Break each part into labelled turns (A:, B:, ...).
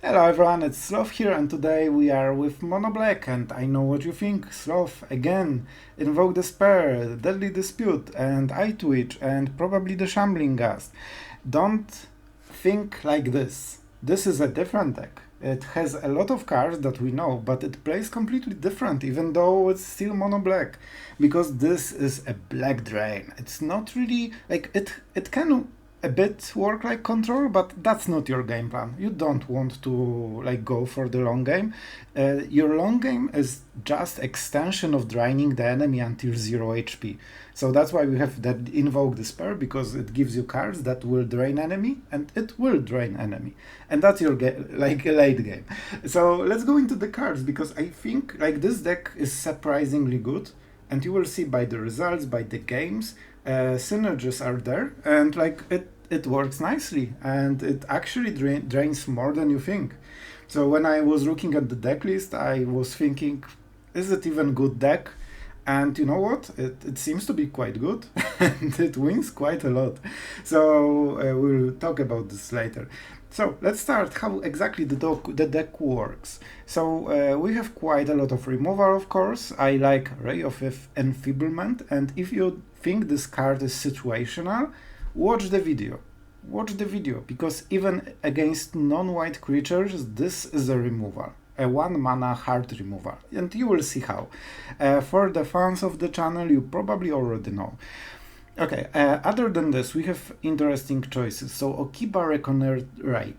A: Hello everyone, it's Sloth here, and today we are with Mono Black, and I know what you think. Sloth, again, Invoke Despair, Deadly Dispute, and Eye Twitch, and probably the Shambling Ghast. Don't think like this. This is a different deck. It has a lot of cards that we know, but it plays completely different, even though it's still Mono Black. Because this is a black drain. It's not really, like, it can a bit work like control, but that's not your game plan. You don't want to like go for the long game. Your long game is just extension of draining the enemy until 0 HP. So that's why we have that Invoke Despair, because it gives you cards that will drain enemy, and it will drain enemy. And that's your like a late game. So let's go into the cards, because I think like this deck is surprisingly good, and you will see by the results, by the games, synergies are there, and like it works nicely, and it actually drains more than you think. So when I was looking at the deck list, I was thinking, is it even good deck? And you know what? It seems to be quite good, and it wins quite a lot. So we'll talk about this later. So let's start how exactly the deck works. So we have quite a lot of removal, of course. I like Ray of Enfeeblement, and if you think this card is situational, watch the video. Watch the video, because even against non-white creatures, this is a removal. A 1 mana hard removal, and you will see how. For the fans of the channel, you probably already know. Okay, other than this, we have interesting choices. So Okiba Reckoner Raid.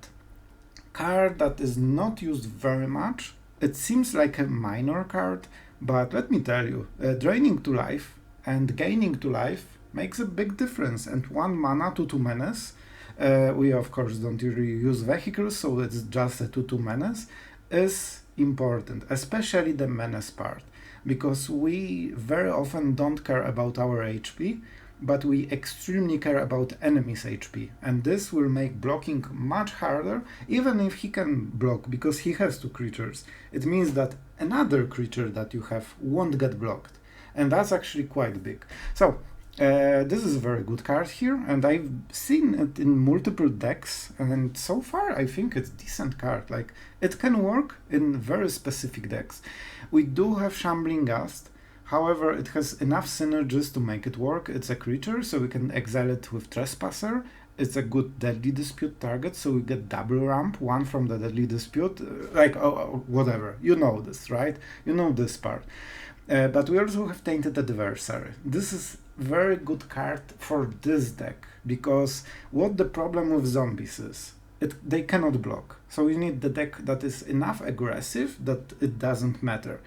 A: Card that is not used very much. It seems like a minor card, but let me tell you, draining to life and gaining to life makes a big difference, and 1 mana to 2 menace. We of course don't really use vehicles, so it's just a 2/2 menace, is important, especially the menace part, because we very often don't care about our HP, but we extremely care about enemy's HP, and this will make blocking much harder, even if he can block, because he has 2 creatures. It means that another creature that you have won't get blocked, and that's actually quite big. So this is a very good card here, and I've seen it in multiple decks, and so far I think it's a decent card. Like, it can work in very specific decks. We do have Shambling Ghast, however it has enough synergies to make it work. It's a creature, so we can exile it with Trespasser. It's a good Deadly Dispute target, so we get double ramp, 1 from the Deadly Dispute, whatever. You know this, right? You know this part. But we also have Tainted Adversary. This is very good card for this deck, because what the problem with zombies is, they cannot block. So you need the deck that is enough aggressive that it doesn't matter.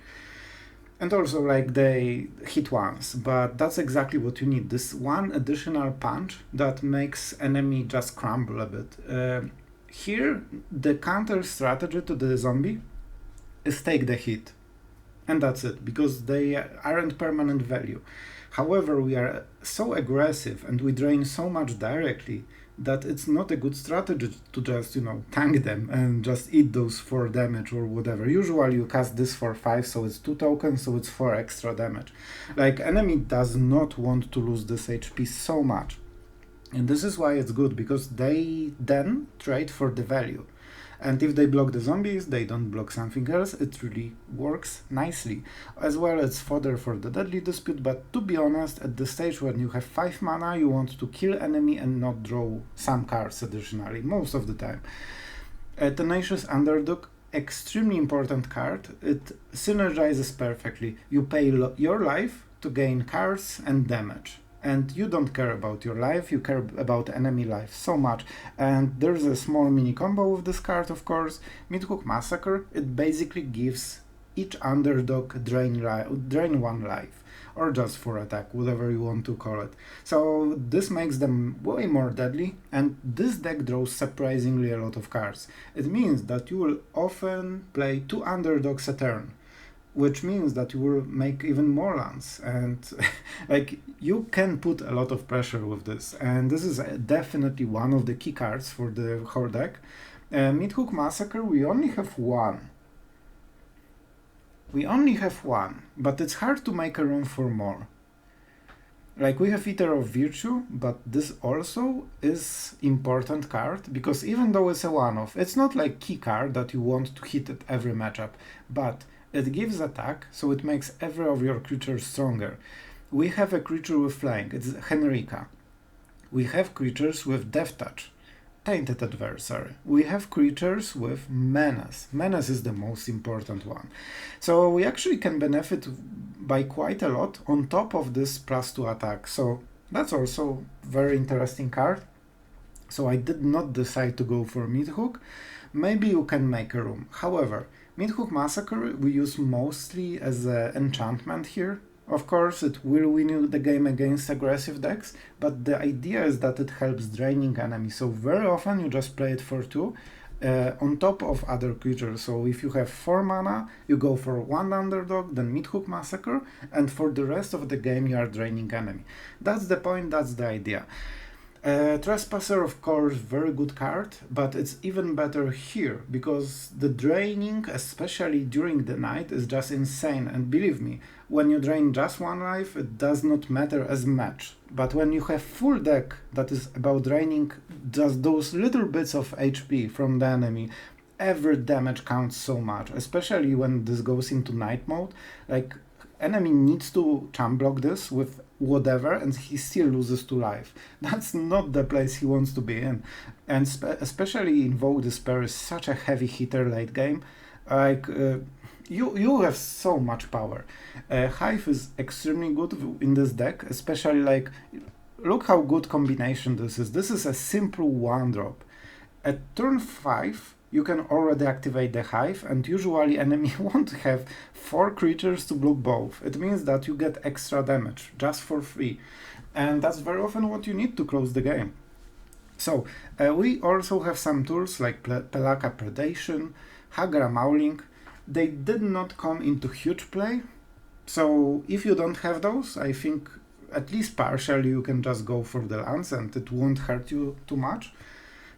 A: And also, like, they hit once, but that's exactly what you need. This one additional punch that makes enemy just crumble a bit. Here, the counter strategy to the zombie is take the hit. And that's it, because they aren't permanent value. However, we are so aggressive and we drain so much directly that it's not a good strategy to just, tank them and just eat those 4 damage or whatever. Usually you cast this for 5, so it's 2 tokens, so it's 4 extra damage. Like, enemy does not want to lose this HP so much. And this is why it's good, because they then trade for the value. And if they block the zombies, they don't block something else. It really works nicely. As well, it's fodder for the Deadly Dispute, but to be honest, at the stage when you have 5 mana, you want to kill enemy and not draw some cards additionally, most of the time. Tenacious Underdog, extremely important card. It synergizes perfectly. You pay your life to gain cards and damage. And you don't care about your life, you care about enemy life so much. And there's a small mini combo with this card, of course. Meathook Massacre. It basically gives each underdog drain 1 life, or just for attack, whatever you want to call it. So this makes them way more deadly, and this deck draws surprisingly a lot of cards. It means that you will often play 2 underdogs a turn, which means that you will make even more lands, and like, you can put a lot of pressure with this, and this is definitely one of the key cards for the whole deck. Meathook Massacre, we only have 1. We only have 1, but it's hard to make a room for more. Like, we have Eater of Virtue, but this also is important card, because even though it's a one-off, it's not like key card that you want to hit at every matchup, but it gives attack, so it makes every of your creatures stronger. We have a creature with flying, it's Henrika. We have creatures with Death Touch, Tainted Adversary. We have creatures with Menace. Menace is the most important one. So we actually can benefit by quite a lot on top of this +2 attack. So that's also very interesting card. So I did not decide to go for Meathook. Maybe you can make a room. However, Meathook Massacre we use mostly as an enchantment here. Of course, it will win you the game against aggressive decks, but the idea is that it helps draining enemies. So very often you just play it for 2 on top of other creatures. So if you have 4 mana, you go for 1 Underdog, then Meathook Massacre, and for the rest of the game you are draining enemy. That's the point, that's the idea. Trespasser, of course, very good card, but it's even better here, because the draining, especially during the night, is just insane. And believe me, when you drain just 1 life, it does not matter as much. But when you have full deck that is about draining just those little bits of HP from the enemy, every damage counts so much, especially when this goes into night mode. Like, enemy needs to champ block this with whatever, and he still loses 2 life. That's not the place he wants to be in. And especially Invoke Despair is such a heavy hitter late game. Like, you have so much power. Hive is extremely good in this deck, especially like, look how good combination this is. This is a simple 1-drop. At turn 5, you can already activate the Hive, and usually enemy won't have 4 creatures to block both. It means that you get extra damage just for free, and that's very often what you need to close the game. So we also have some tools like Pelakka Predation, Hagra Mauling. They did not come into huge play, so if you don't have those, I think at least partially you can just go for the lands and it won't hurt you too much.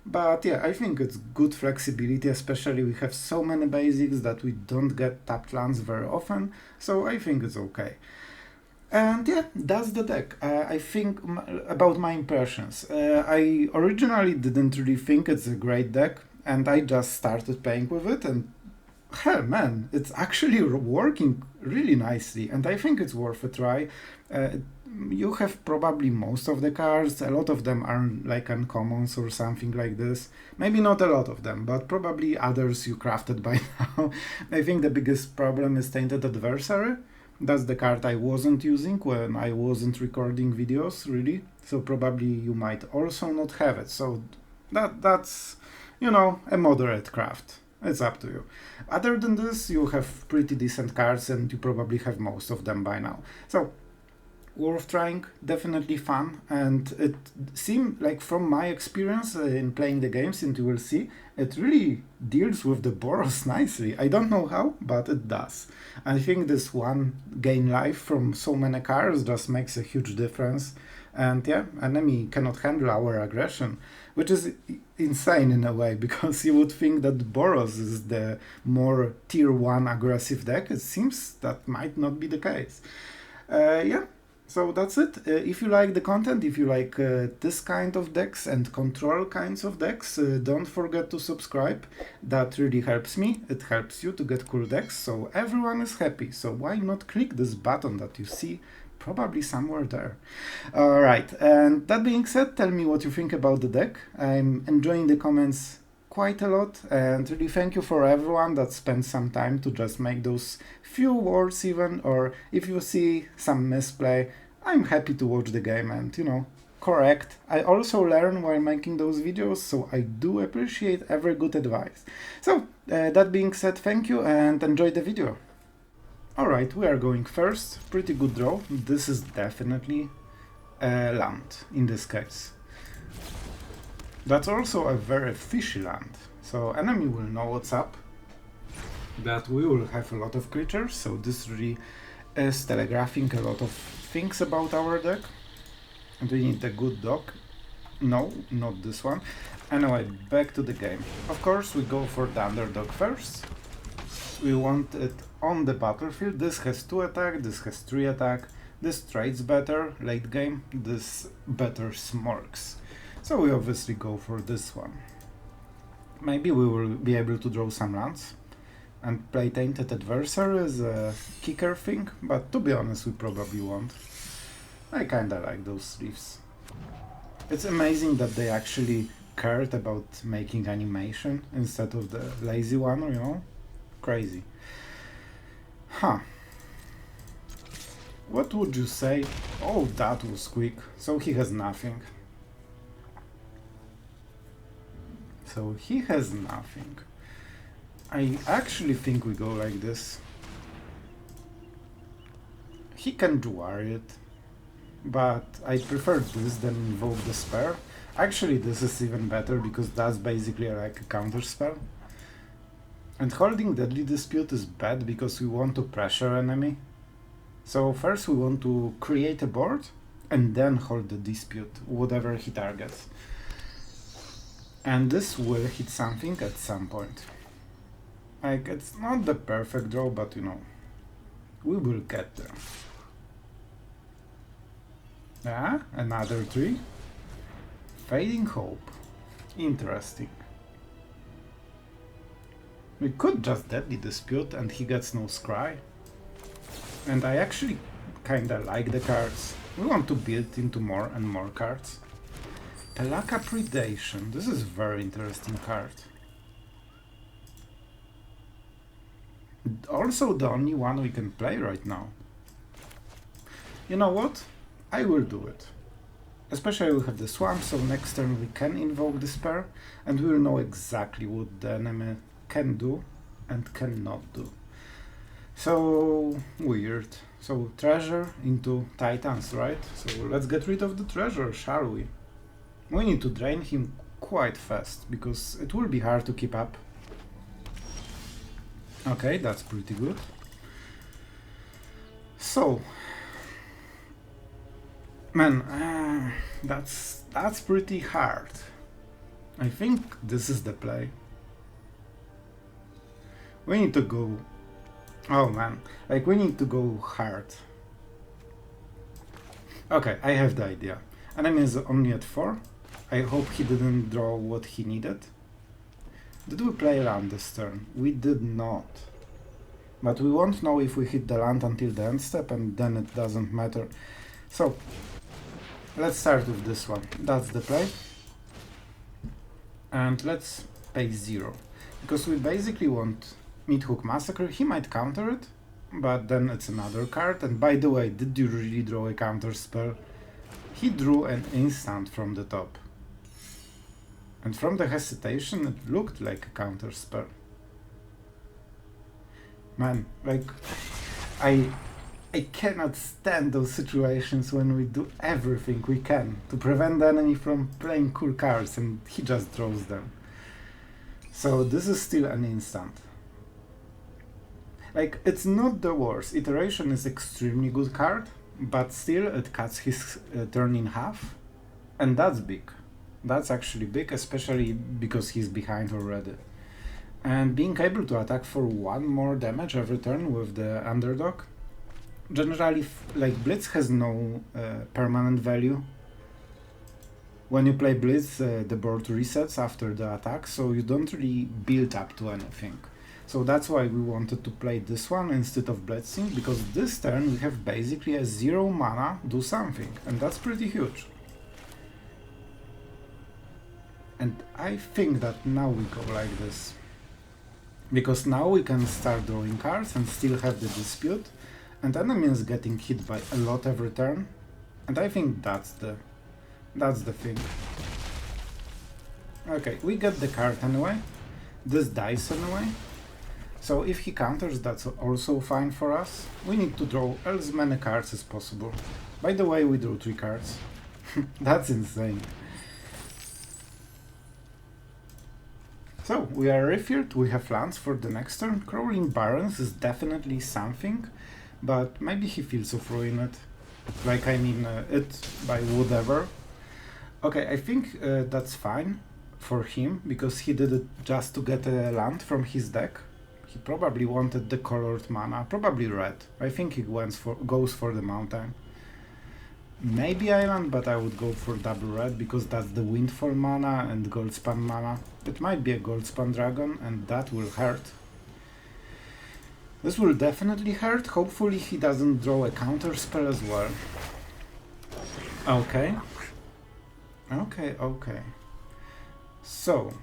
A: But yeah, I think it's good flexibility, especially we have so many basics that we don't get tapped lands very often, so I think it's okay. And yeah, that's the deck. I think about my impressions. I originally didn't really think it's a great deck, and I just started playing with it, and hell man, it's actually working really nicely, and I think it's worth a try. You have probably most of the cards, a lot of them are like uncommons or something like this. Maybe not a lot of them, but probably others you crafted by now. I think the biggest problem is Tainted Adversary. That's the card I wasn't using when I wasn't recording videos, really. So probably you might also not have it. So that's, you know, a moderate craft. It's up to you. Other than this, you have pretty decent cards and you probably have most of them by now. So worth trying, definitely fun, and it seemed like from my experience in playing the games, and you will see, it really deals with the Boros nicely. I don't know how, but it does. I think this one gain life from so many cards just makes a huge difference, and yeah, enemy cannot handle our aggression, which is insane in a way, because you would think that Boros is the more tier 1 aggressive deck. It seems that might not be the case. Yeah. So that's it. If you like the content, if you like this kind of decks and control kinds of decks, don't forget to subscribe. That really helps me. It helps you to get cool decks, so everyone is happy. So why not click this button that you see probably somewhere there. Alright, and that being said, tell me what you think about the deck. I'm enjoying the comments quite a lot, and really thank you for everyone that spent some time to just make those few words even, or if you see some misplay, I'm happy to watch the game and, you know, correct. I also learn while making those videos, so I do appreciate every good advice. So, that being said, thank you and enjoy the video. Alright, we are going first. Pretty good draw. This is definitely a land in this case. That's also a very fishy land, so enemy will know what's up, that we will have a lot of creatures, so this really is telegraphing a lot of things about our deck. And we need a good dock. No, not this one. Anyway, back to the game. Of course, we go for the underdog first. We want it on the battlefield. This has 2 attack, this has 3 attack. This trades better late game, this better smorks. So we obviously go for this one. Maybe we will be able to draw some lands and play Tainted Adversary as a kicker thing, but to be honest we probably won't. I kinda like those sleeves. It's amazing that they actually cared about making animation instead of the lazy one, you know? Crazy. Huh. What would you say? Oh, that was quick. So he has nothing. So he has nothing. I actually think we go like this. He can duar it, but I prefer this than Invoke Despair. Actually, this is even better because that's basically like a counter spell. And holding Deadly Dispute is bad because we want to pressure enemy. So first we want to create a board and then hold the dispute, whatever he targets. And this will hit something at some point. Like, it's not the perfect draw, but you know, we will get there. Ah, another tree. Fading Hope. Interesting. We could just Deadly Dispute and he gets no scry. And I actually kinda like the cards. We want to build into more and more cards. Pelakka Predation. This is a very interesting card. Also the only one we can play right now. You know what? I will do it. Especially we have the swamp, so next turn we can Invoke Despair and we'll know exactly what the enemy can do and cannot do. So weird. So treasure into titans, right? So let's get rid of the treasure, shall we? We need to drain him quite fast because it will be hard to keep up. Okay, that's pretty good. So, man, that's pretty hard. I think this is the play. We need to go. Oh man, like we need to go hard. Okay, I have the idea. Enemy is only at 4. I hope he didn't draw what he needed. Did we play land this turn? We did not. But we won't know if we hit the land until the end step, and then it doesn't matter. So, let's start with this one. That's the play. And let's pay 0. Because we basically want Meathook Massacre. He might counter it, but then it's another card. And by the way, did you really draw a counter spell? He drew an instant from the top. And from the hesitation, it looked like a counter spell. Man, like, I cannot stand those situations when we do everything we can to prevent the enemy from playing cool cards and he just draws them. So this is still an instant. Like, it's not the worst. Iteration is extremely good card, but still it cuts his turn in half, and that's big. That's actually big, especially because he's behind already. And being able to attack for 1 more damage every turn with the underdog. Generally, like, Blitz has no permanent value. When you play Blitz, the board resets after the attack, so you don't really build up to anything. So that's why we wanted to play this one instead of Blitzing, because this turn we have basically a 0 mana do something, and that's pretty huge. And I think that now we go like this. Because now we can start drawing cards and still have the dispute, and enemy is getting hit by a lot every turn, and I think that's the thing. Okay, we get the card anyway. This dies anyway. So if he counters, that's also fine for us. We need to draw as many cards as possible. By the way, we drew 3 cards. That's insane. So, we are refilled, we have lands for the next turn. Crawling Barrens is definitely something, but maybe he feels of ruin it. Like, I mean, it by whatever. Okay, I think that's fine for him, because he did it just to get a land from his deck. He probably wanted the colored mana, probably red. I think he goes for the mountain. maybe island, but I would go for double red because that's the windfall mana and gold spam mana. It might be a gold spam dragon and that will hurt. This will definitely hurt. Hopefully he doesn't draw a counter spell as well. Okay. Okay. So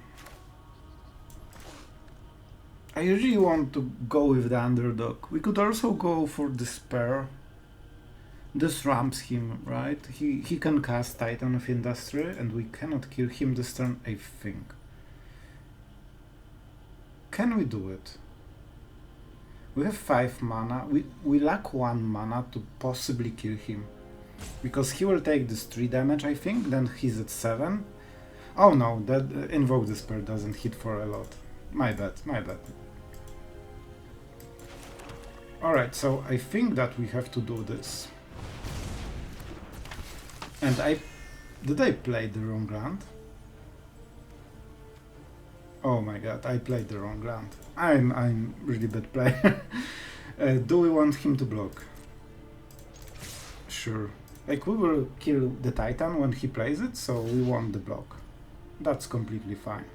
A: I really want to go with the underdog. We could also go for Despair. This ramps him, right? He can cast Titan of Industry and we cannot kill him this turn, I think. Can we do it? We have 5 mana. We lack 1 mana to possibly kill him. Because he will take this 3 damage, I think, then he's at 7. Oh no, that Invoke Despair doesn't hit for a lot. My bad. Alright, so I think that we have to do this. And did I play the wrong land? Oh my god, I played the wrong land. I'm really bad player. Do we want him to block? Sure. Like, we will kill the Titan when he plays it, so we want the block. That's completely fine.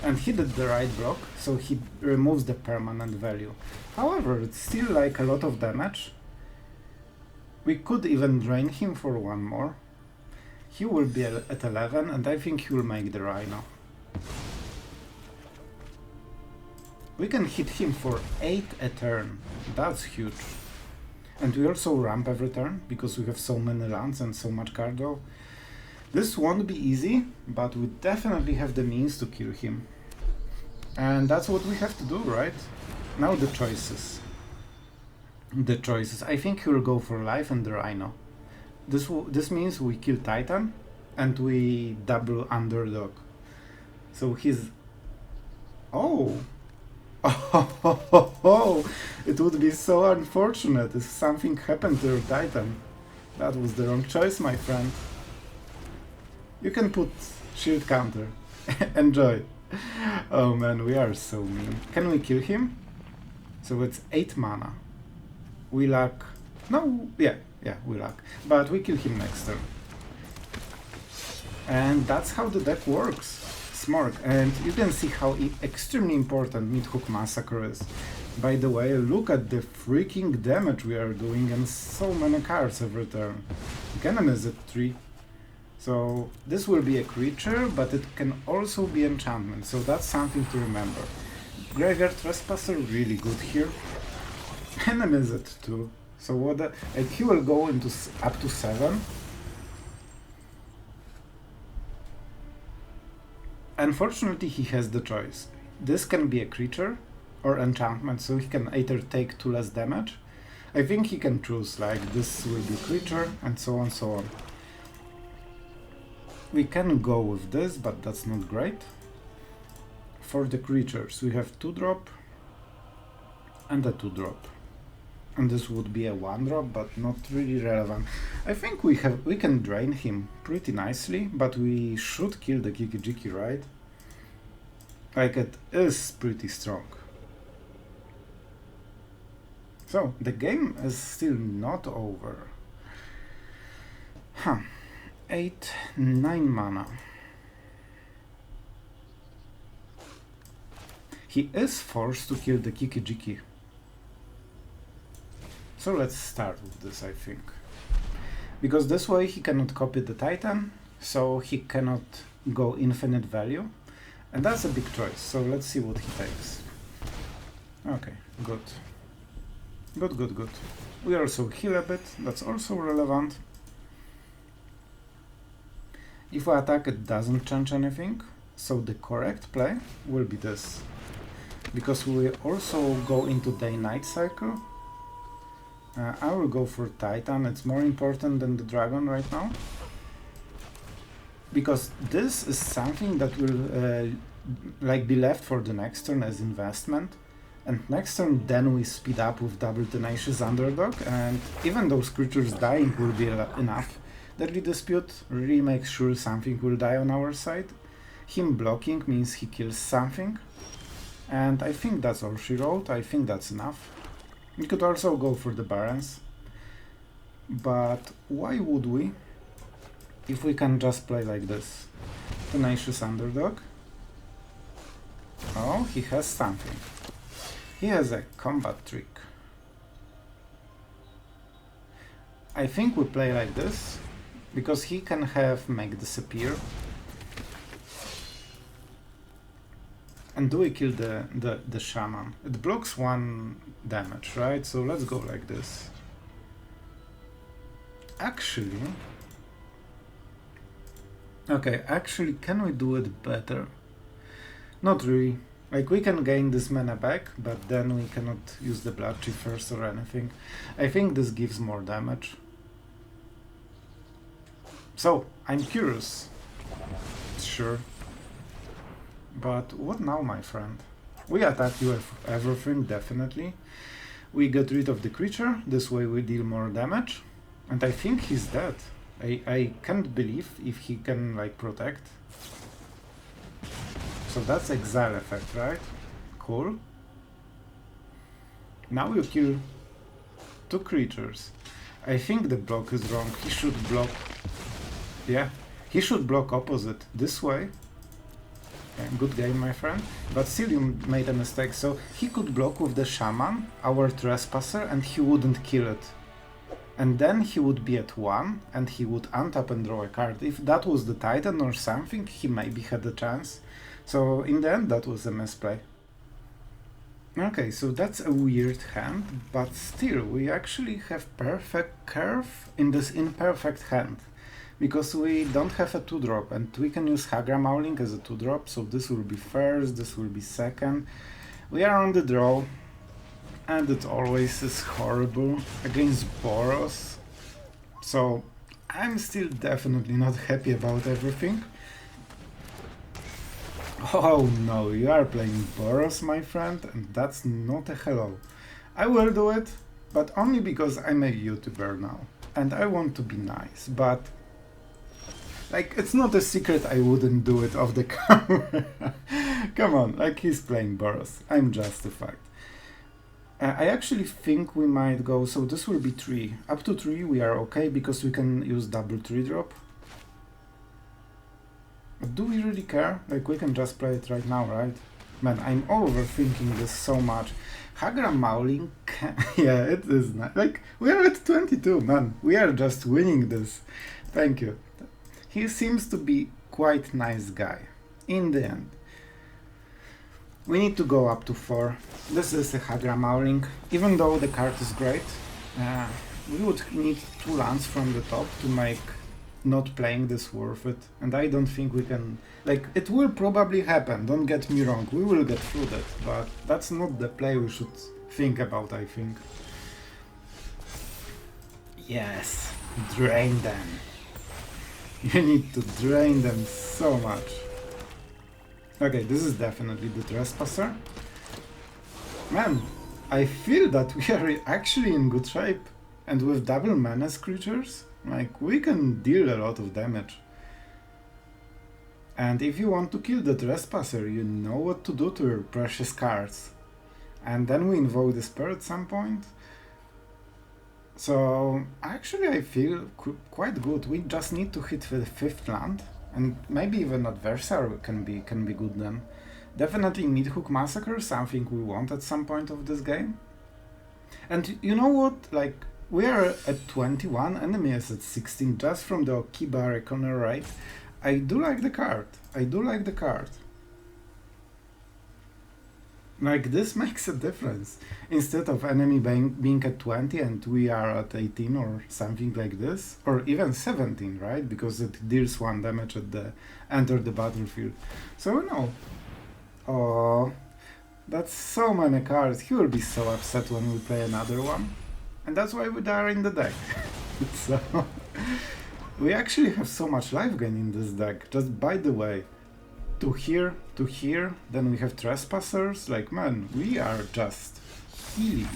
A: And he did the right block, so he removes the permanent value. However, it's still like a lot of damage. We could even drain him for 1 more. He will be at 11, and I think he will make the Rhino. We can hit him for 8 a turn. That's huge. And we also ramp every turn, because we have so many lands and so much card draw. This won't be easy, but we definitely have the means to kill him. And that's what we have to do, right? Now the choices. I think he will go for life and the Rhino. This means we kill Titan and we double underdog. So he's... Oh! Oh! It would be so unfortunate if something happened to your Titan. That was the wrong choice, my friend. You can put shield counter. Enjoy. Oh man, we are so mean. Can we kill him? So it's 8 mana. We lack... No, yeah, we lack. But we kill him next turn. And that's how the deck works. Smart. And you can see how extremely important Meathook Massacre is. By the way, look at the freaking damage we are doing and so many cards every turn. Ganon is at 3. So this will be a creature, but it can also be enchantment, so that's something to remember. Graveyard Trespasser really good here. Enemy is at 2, so what? Like, he will go into up to 7. Unfortunately, he has the choice. This can be a creature or enchantment, so he can either take 2 less damage. I think he can choose, like, this will be creature, and so on, so on. We can go with this, but that's not great. For the creatures, we have 2-drop and a 2-drop. And this would be a 1-drop, but not really relevant. I think we can drain him pretty nicely, but we should kill the Kiki-Jiki, right? Like, it is pretty strong. So, the game is still not over. 8, 9 mana. He is forced to kill the Kiki-Jiki. So let's start with this, I think. Because this way he cannot copy the Titan, so he cannot go infinite value. And that's a big choice, so let's see what he takes. Okay, good. Good. We also heal a bit, that's also relevant. If we attack, it doesn't change anything, so the correct play will be this. Because we also go into day-night cycle. I will go for Titan, it's more important than the Dragon right now. Because this is something that will be left for the next turn as investment. And next turn then we speed up with double Tenacious Underdog, and even those creatures dying will be enough. Deadly Dispute really makes sure something will die on our side. Him blocking means he kills something. And I think that's all she wrote, I think that's enough. We could also go for the Barons. But why would we, if we can just play like this? Tenacious Underdog. Oh, he has something. He has a combat trick. I think we play like this, because he can have Make Disappear. And do we kill the shaman? It blocks 1 damage, right? So let's go like this. Actually... Okay, actually, can we do it better? Not really. Like, we can gain this mana back, but then we cannot use the Bloodchief first or anything. I think this gives more damage. So, I'm curious. Sure. But what now, my friend? We attack you with everything, definitely. We get rid of the creature, this way we deal more damage. And I think he's dead. I can't believe if he can, like, protect. So that's exile effect, right? Cool. Now you kill 2 creatures. I think the block is wrong. He should block... Yeah, he should block opposite, this way. Okay, good game, my friend. But still you made a mistake. So he could block with the Shaman, our Trespasser, and he wouldn't kill it. And then he would be at 1, and he would untap and draw a card. If that was the Titan or something, he maybe had a chance. So in the end, that was a misplay. Okay, so that's a weird hand, but still, we actually have perfect curve in this imperfect hand. Because we don't have a 2-drop, and we can use Hagra Mauling as a 2-drop, so this will be first, this will be second. We are on the draw. And it always is horrible against BOROS. So I'm still definitely not happy about everything. Oh no, you are playing BOROS, my friend, and that's not a hello. I will do it, but only because I'm a YouTuber now. And I want to be nice, but... Like, it's not a secret I wouldn't do it off the camera. Come on, like, he's playing BOROS. I'm justified. I actually think we might go, so this will be 3. Up to 3 we are okay, because we can use double 3-drop. But do we really care? Like, we can just play it right now, right? Man, I'm overthinking this so much. Hagra Mauling can... yeah, it is nice. Like, we are at 22, man. We are just winning this. Thank you. He seems to be quite nice guy, in the end. We need to go up to 4. This is a Hagra Mauling. Even though the card is great, we would need 2 lands from the top to make not playing this worth it. And I don't think we can... Like, it will probably happen, don't get me wrong. We will get through that, but that's not the play we should think about, I think. Yes, drain them. You need to drain them so much. Okay, this is definitely the Trespasser. Man, I feel that we are actually in good shape. And with double menace creatures, like, we can deal a lot of damage. And if you want to kill the Trespasser, you know what to do to your precious cards. And then we invoke Despair at some point. So, actually I feel quite good. We just need to hit the 5th land. And maybe even Adversary can be good then. Definitely Meathook Massacre, something we want at some point of this game. And you know what? Like, we are at 21, enemy is at 16, just from the Okiba Reckoner, right? I do like the card. I do like the card. Like, this makes a difference. Instead of enemy being at 20 and we are at 18 or something like this, or even 17, right? Because it deals 1 damage at the enter the battlefield. So, no. Oh, that's so many cards. He will be so upset when we play another one. And that's why we are in the deck. So, we actually have so much life gain in this deck, just by the way. To here, then we have Trespassers, like, man, we are just healing.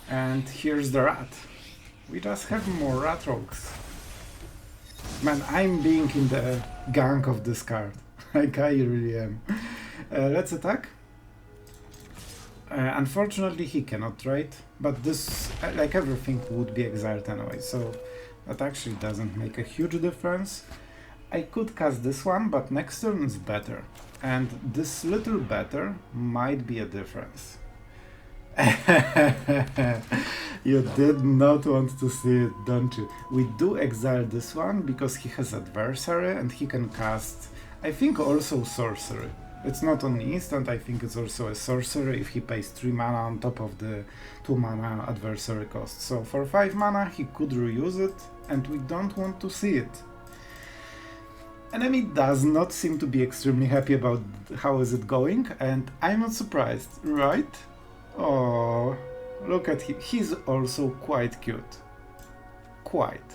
A: And here's the rat. We just have more rat rogues. Man, I'm being in the gang of this card. Like, I really am. Let's attack. Unfortunately, he cannot trade, but this, like everything, would be exiled anyway, so that actually doesn't make a huge difference. I could cast this one, but next turn is better, and this little better might be a difference. You did not want to see it, don't you? We do exile this one because he has adversary and he can cast, I think, also sorcery. It's not only instant, I think it's also a sorcery if he pays 3 mana on top of the 2 mana adversary cost. So for 5 mana he could reuse it, and we don't want to see it. Enemy does not seem to be extremely happy about how is it going, and I'm not surprised, right? Oh, look at him. He's also quite cute. Quite.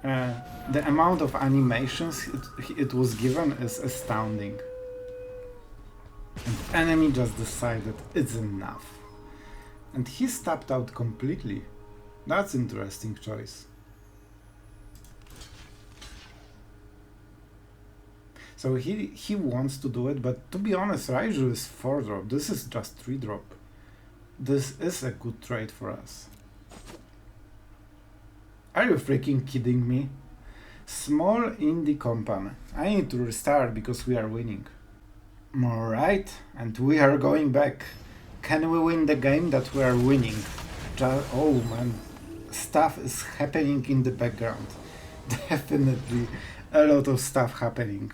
A: The amount of animations it was given is astounding. And enemy just decided it's enough. And he's tapped out completely. That's interesting choice. So he wants to do it, but to be honest, Raiju is 4-drop. This is just 3-drop. This is a good trade for us. Are you freaking kidding me? Small indie company. I need to restart because we are winning. Alright, and we are going back. Can we win the game that we are winning? Oh man, stuff is happening in the background. Definitely a lot of stuff happening.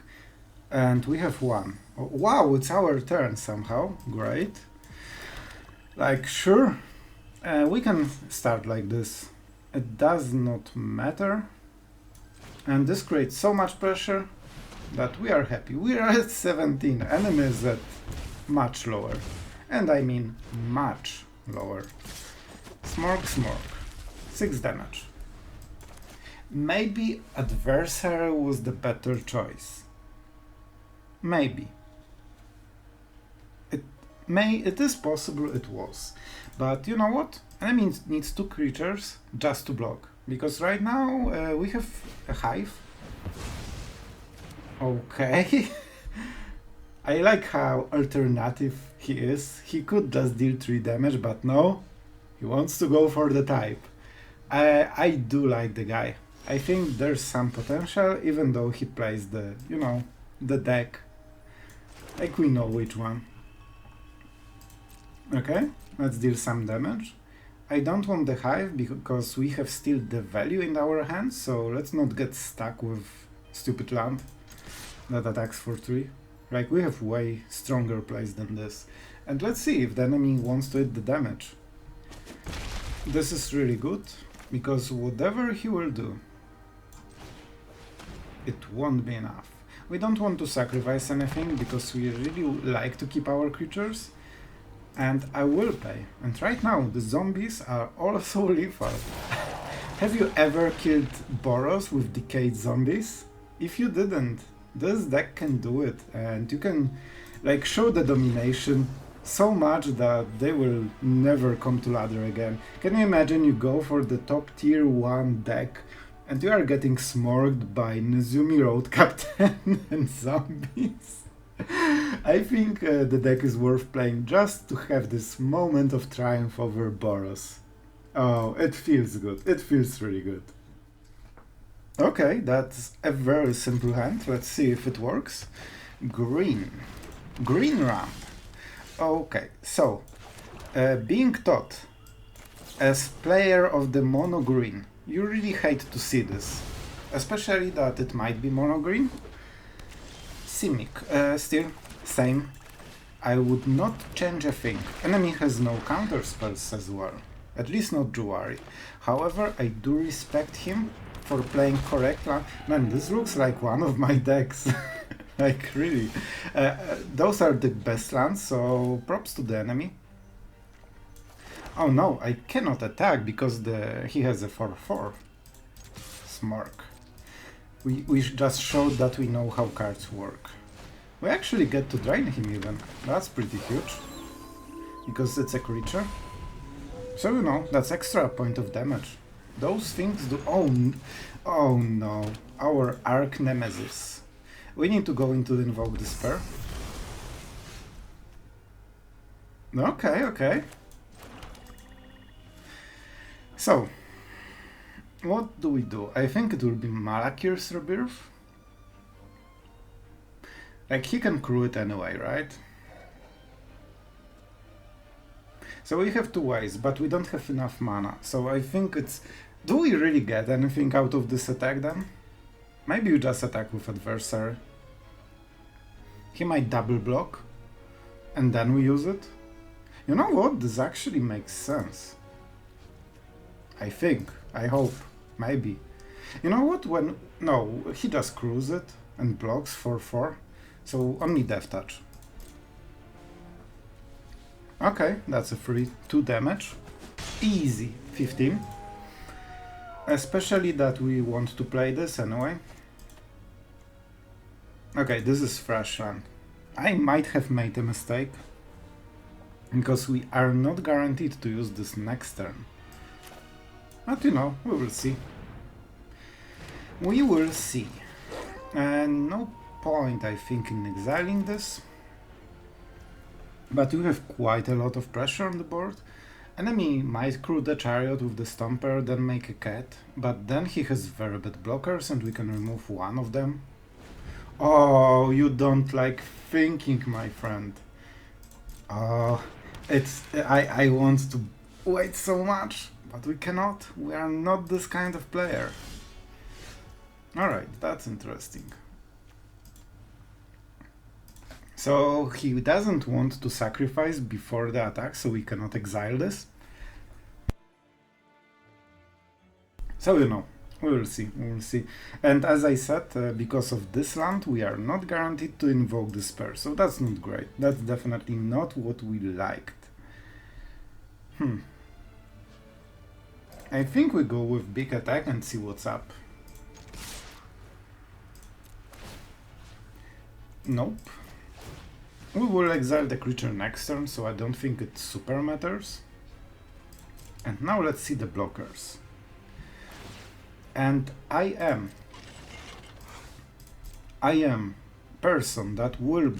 A: And we have won. Oh, wow, it's our turn somehow. Great. Like, sure, we can start like this. It does not matter. And this creates so much pressure that we are happy. We are at 17, enemy is at much lower. And I mean much lower. Smork, 6 damage. Maybe adversary was the better choice. Maybe. It is possible it was. But you know what? Enemy needs 2 creatures just to block. Because right now we have a hive. Okay. I like how alternative he is. He could just deal 3 damage, but no. He wants to go for the type. I do like the guy. I think there's some potential, even though he plays the, you know, the deck. Like we know which one. Okay, let's deal some damage. I don't want the hive because we have still the value in our hands, so let's not get stuck with stupid land that attacks for 3. Like, we have way stronger plays than this. And let's see if the enemy wants to hit the damage. This is really good, because whatever he will do, it won't be enough. We don't want to sacrifice anything, because we really like to keep our creatures. And I will pay. And right now, the zombies are also lethal. Have you ever killed BOROS with decayed zombies? If you didn't, this deck can do it. And you can, like, show the domination so much that they will never come to ladder again. Can you imagine you go for the top tier 1 deck and you are getting smorked by Nezumi Road Captain and zombies? I think the deck is worth playing just to have this moment of triumph over BOROS. Oh, it feels good. It feels really good. Okay, that's a very simple hand. Let's see if it works. Green. Green ramp. Okay, so, being taught as player of the mono green, you really hate to see this. Especially that it might be mono green. Simic, still, same. I would not change a thing. Enemy has no counter spells as well. At least not Juwari. However, I do respect him for playing correct land. Man, this looks like one of my decks. Like, really. Those are the best lands, so props to the enemy. Oh no, I cannot attack because he has a 4/4. Smirk. We just showed that we know how cards work. We actually get to drain him even. That's pretty huge. Because it's a creature. So you know, that's extra point of damage. Those things do... Oh no. Our Arch Nemesis. We need to go into the Invoke Despair. Okay, okay. So, what do we do? I think it will be Malakir's Rebirth. Like, he can crew it anyway, right? So we have two ways, but we don't have enough mana. So I think it's... Do we really get anything out of this attack then? Maybe you just attack with Adversary. He might double block, and then we use it. You know what? This actually makes sense. I think. I hope. Maybe. You know what? When... No, he just crews it and blocks for 4. So only Death Touch. Okay, that's a free 2 damage. Easy 15. Especially that we want to play this anyway. Okay, this is fresh run. I might have made a mistake. Because we are not guaranteed to use this next turn. But you know, we will see. We will see. And no point, I think, in exiling this. But we have quite a lot of pressure on the board. Enemy might crew the chariot with the stomper, then make a cat, but then he has very bad blockers and we can remove one of them. Oh, you don't like thinking, my friend. Oh, I want to wait so much, but we cannot. We are not this kind of player. Alright, that's interesting. So he doesn't want to sacrifice before the attack, so we cannot exile this. So you know, we will see, we will see. And as I said, because of this land, we are not guaranteed to invoke Despair, so that's not great. That's definitely not what we liked. I think we go with big attack and see what's up. Nope. We will exile the creature next turn, so I don't think it super matters. And now let's see the blockers. And I am person that will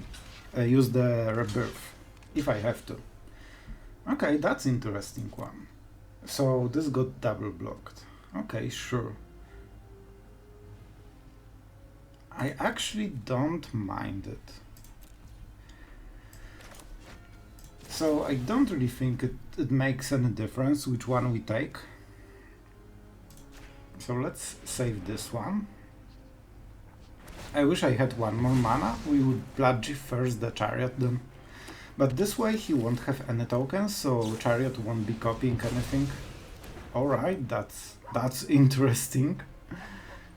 A: use the Rebirth, if I have to. Okay, that's interesting one. So this got double blocked. Okay, sure. I actually don't mind it. So I don't really think it makes any difference which one we take. So let's save this one. I wish I had one more mana. We would Bloodchief first the Chariot then. But this way he won't have any tokens, so Chariot won't be copying anything. Alright, that's interesting.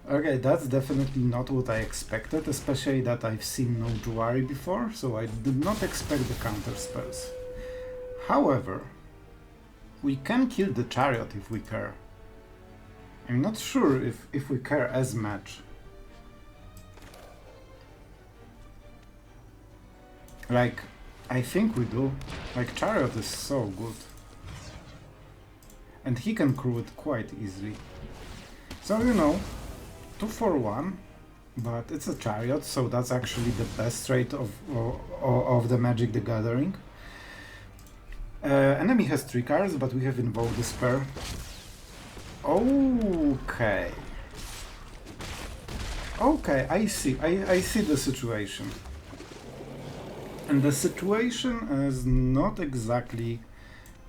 A: Okay, that's definitely not what I expected, especially that I've seen no Jewelry before, so I did not expect the counter spells. However, we can kill the Chariot if we care. I'm not sure if we care as much. Like, I think we do. Like, Chariot is so good. And he can crew it quite easily. So, you know, 2 for 1, but it's a Chariot, so that's actually the best rate of the Magic the Gathering. Enemy has 3 cards, but we have Invoke Despair. Okay. Okay, I see. I see the situation. And the situation is not exactly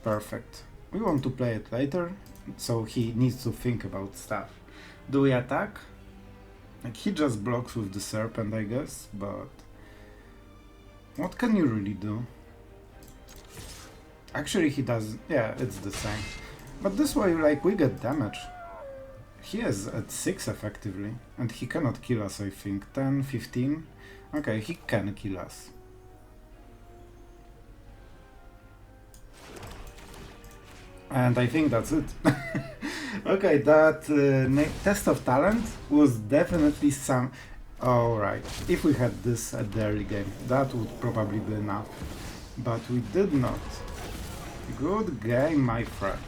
A: perfect. We want to play it later, so he needs to think about stuff. Do we attack? Like, he just blocks with the Serpent, I guess, but... what can you really do? Actually, he does... yeah, it's the same. But this way, like, we get damage. He is at 6 effectively, and he cannot kill us, I think. 10, 15? Okay, he can kill us. And I think that's it. Okay, that test of talent was definitely some... Alright, if we had this at the early game, that would probably be enough. But we did not. Good game, my friend.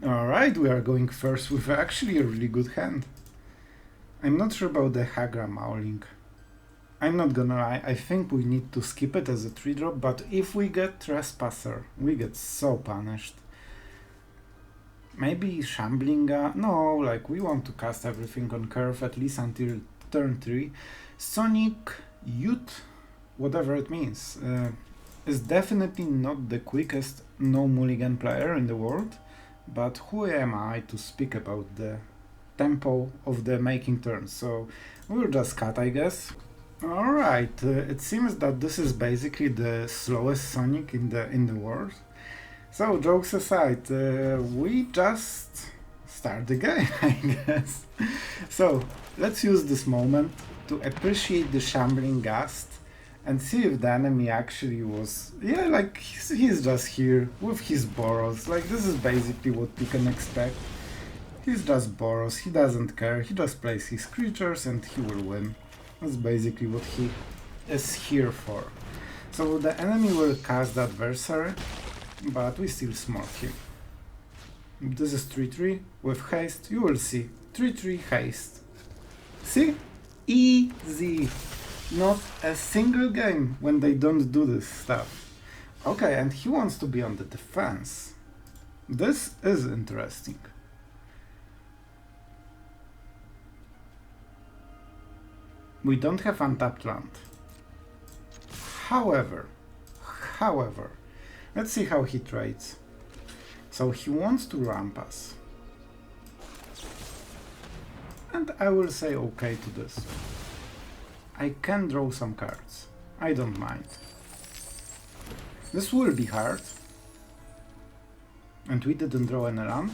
A: Alright, we are going first with actually a really good hand. I'm not sure about the Hagra Mauling. I'm not gonna lie, I think we need to skip it as a 3-drop, but if we get Trespasser, we get so punished. Maybe Shambling Ghast? No, like, we want to cast everything on curve at least until turn 3. Sonic Youth, whatever it means, is definitely not the quickest no-mulligan player in the world, but who am I to speak about the tempo of the making turns? So we'll just cut, I guess. Alright, it seems that this is basically the slowest Sonic in the world. So, jokes aside, we just start the game, I guess. So, let's use this moment to appreciate the Shambling Ghast and see if the enemy actually was... Yeah, like, he's just here with his BOROS. Like, this is basically what you can expect. He's just BOROS, he doesn't care, he just plays his creatures and he will win. That's basically what he is here for. So the enemy will cast the adversary, but we still smart him. This is 3-3 with haste, you will see. 3-3 haste. See? Easy! Not a single game when they don't do this stuff. Okay, and he wants to be on the defense. This is interesting. We don't have untapped land. However, let's see how he trades. So he wants to ramp us. And I will say okay to this. I can draw some cards. I don't mind. This will be hard. And we didn't draw any land.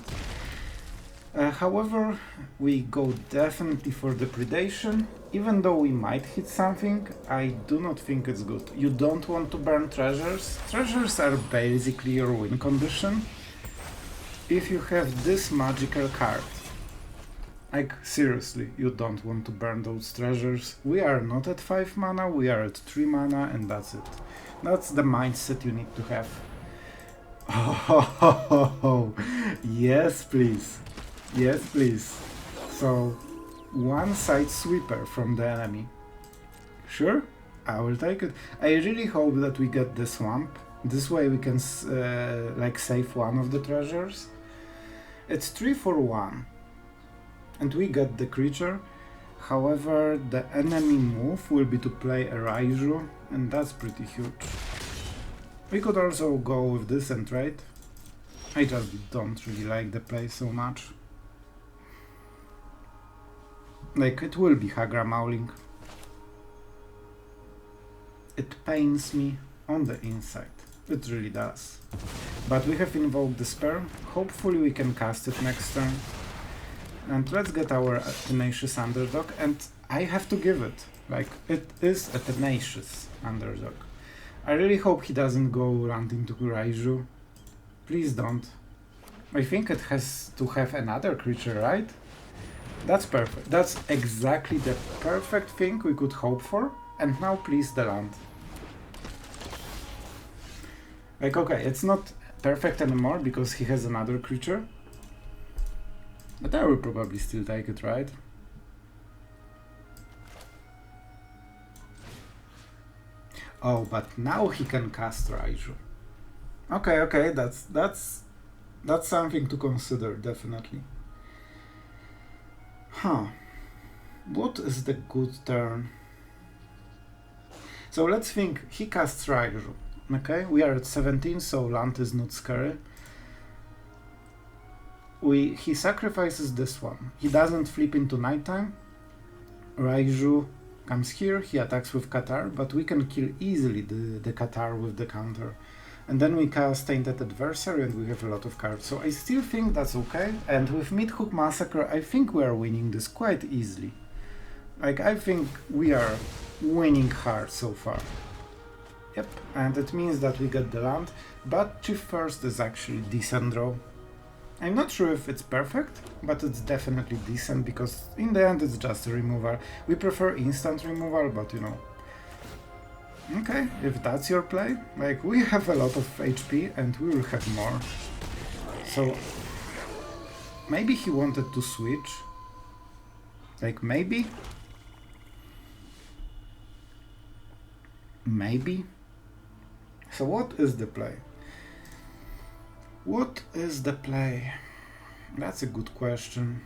A: However, we go definitely for the predation. Even though we might hit something, I do not think it's good. You don't want to burn treasures. Treasures are basically your win condition. If you have this magical card. Like, seriously, you don't want to burn those treasures. We are not at 5 mana, we are at 3 mana, and that's it. That's the mindset you need to have. Oh, yes, please. Yes, please. So, one side sweeper from the enemy. Sure, I will take it. I really hope that we get the swamp. This way we can like save one of the treasures. It's 3 for 1. And we get the creature. However, the enemy move will be to play a Raiju, and that's pretty huge. We could also go with this and trade. I just don't really like the play so much. Like, it will be Hagra Mauling. It pains me on the inside. It really does. But we have Invoke Despair. Hopefully we can cast it next turn. And let's get our Tenacious Underdog. And I have to give it. Like, it is a Tenacious Underdog. I really hope he doesn't go land into Raiju. Please don't. I think it has to have another creature, right? That's perfect. That's exactly the perfect thing we could hope for. And now please the land. Like, okay, it's not perfect anymore because he has another creature. But I will probably still take it, right? Oh, but now he can cast Raiju. Okay, that's something to consider, definitely. Huh. What is the good turn? So let's think. He casts Raiju. Okay, we are at 17, so land is not scary. He sacrifices this one. He doesn't flip into nighttime. Raiju comes here, he attacks with Qatar, but we can kill easily the Qatar with the counter. And then we cast Tainted Adversary and we have a lot of cards. So I still think that's okay. And with Meathook Massacre, I think we are winning this quite easily. Like, I think we are winning hard so far. Yep, and it means that we get the land, but Chief First is actually decent draw. I'm not sure if it's perfect, but it's definitely decent, because in the end it's just a removal. We prefer instant removal, but you know. Okay, if that's your play, like, we have a lot of HP and we will have more. So, maybe he wanted to switch. Like, maybe? Maybe. So what is the play? What is the play? That's a good question.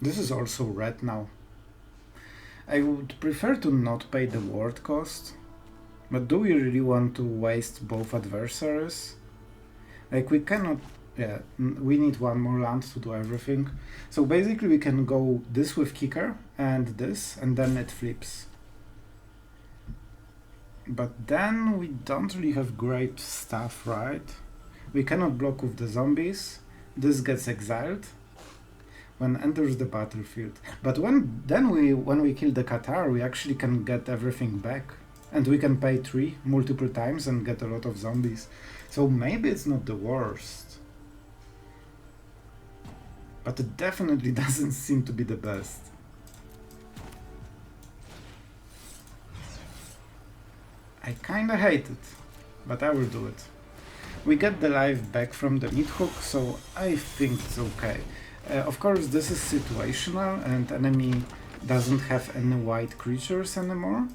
A: This is also red now. I would prefer to not pay the ward cost, but do we really want to waste both adversaries? Like, we cannot... Yeah, we need one more land to do everything. So basically we can go this with kicker and this, and then it flips. But then we don't really have great stuff, right? We cannot block with the zombies. This gets exiled when enters the battlefield. But when we kill the Qatar, we actually can get everything back. And we can pay 3 multiple times and get a lot of zombies. So maybe it's not the worst. But it definitely doesn't seem to be the best. I kinda hate it, but I will do it. We get the life back from the Meathook, so I think it's okay. Of course, this is situational and enemy doesn't have any white creatures anymore,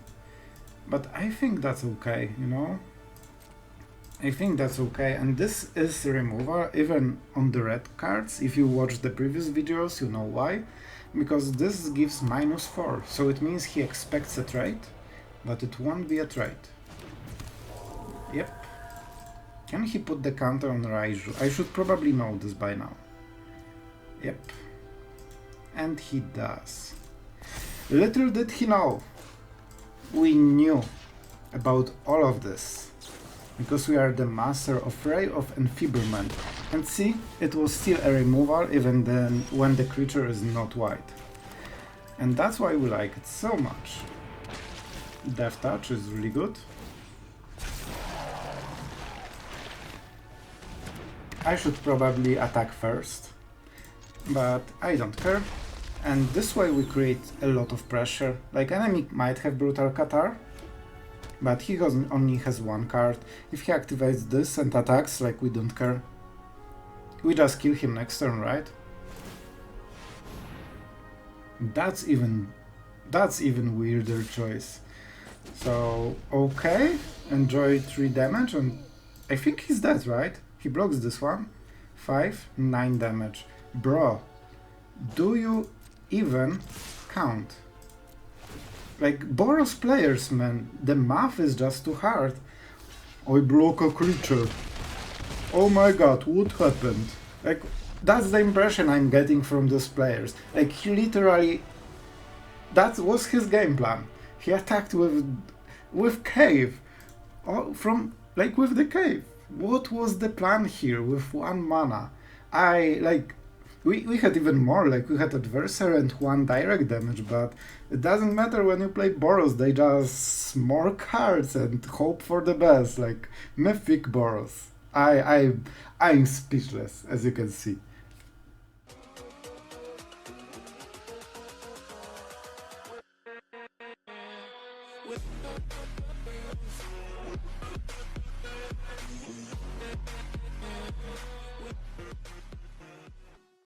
A: but I think that's okay, you know? I think that's okay, and this is removal even on the red cards. If you watch the previous videos, you know why. Because this gives -4, so it means he expects a trade, but it won't be a trade. Yep. Can he put the counter on Raiju? I should probably know this by now. Yep. And he does. Little did he know. We knew about all of this. Because we are the master of Ray of Enfeeblement. And see, it was still a removal even then when the creature is not white. And that's why we like it so much. Death Touch is really good. I should probably attack first, but I don't care. And this way we create a lot of pressure. Like, enemy might have Brutal Qatar, but he only has 1 card. If he activates this and attacks, like, we don't care. We just kill him next turn, right? That's even weirder choice. So, okay, enjoy 3 damage, and I think he's dead, right? He blocks this one. 5, 9 damage. Bro, do you even count? Like, Boros players, man, the math is just too hard. I block a creature. Oh my god, what happened? Like, that's the impression I'm getting from those players. Like, he literally... That was his game plan. He attacked with cave. With the cave. What was the plan here with 1 mana? We had even more, like we had Adversary and 1 direct damage, but it doesn't matter when you play Boros, they just more cards and hope for the best, like Mythic Boros. I'm speechless, as you can see.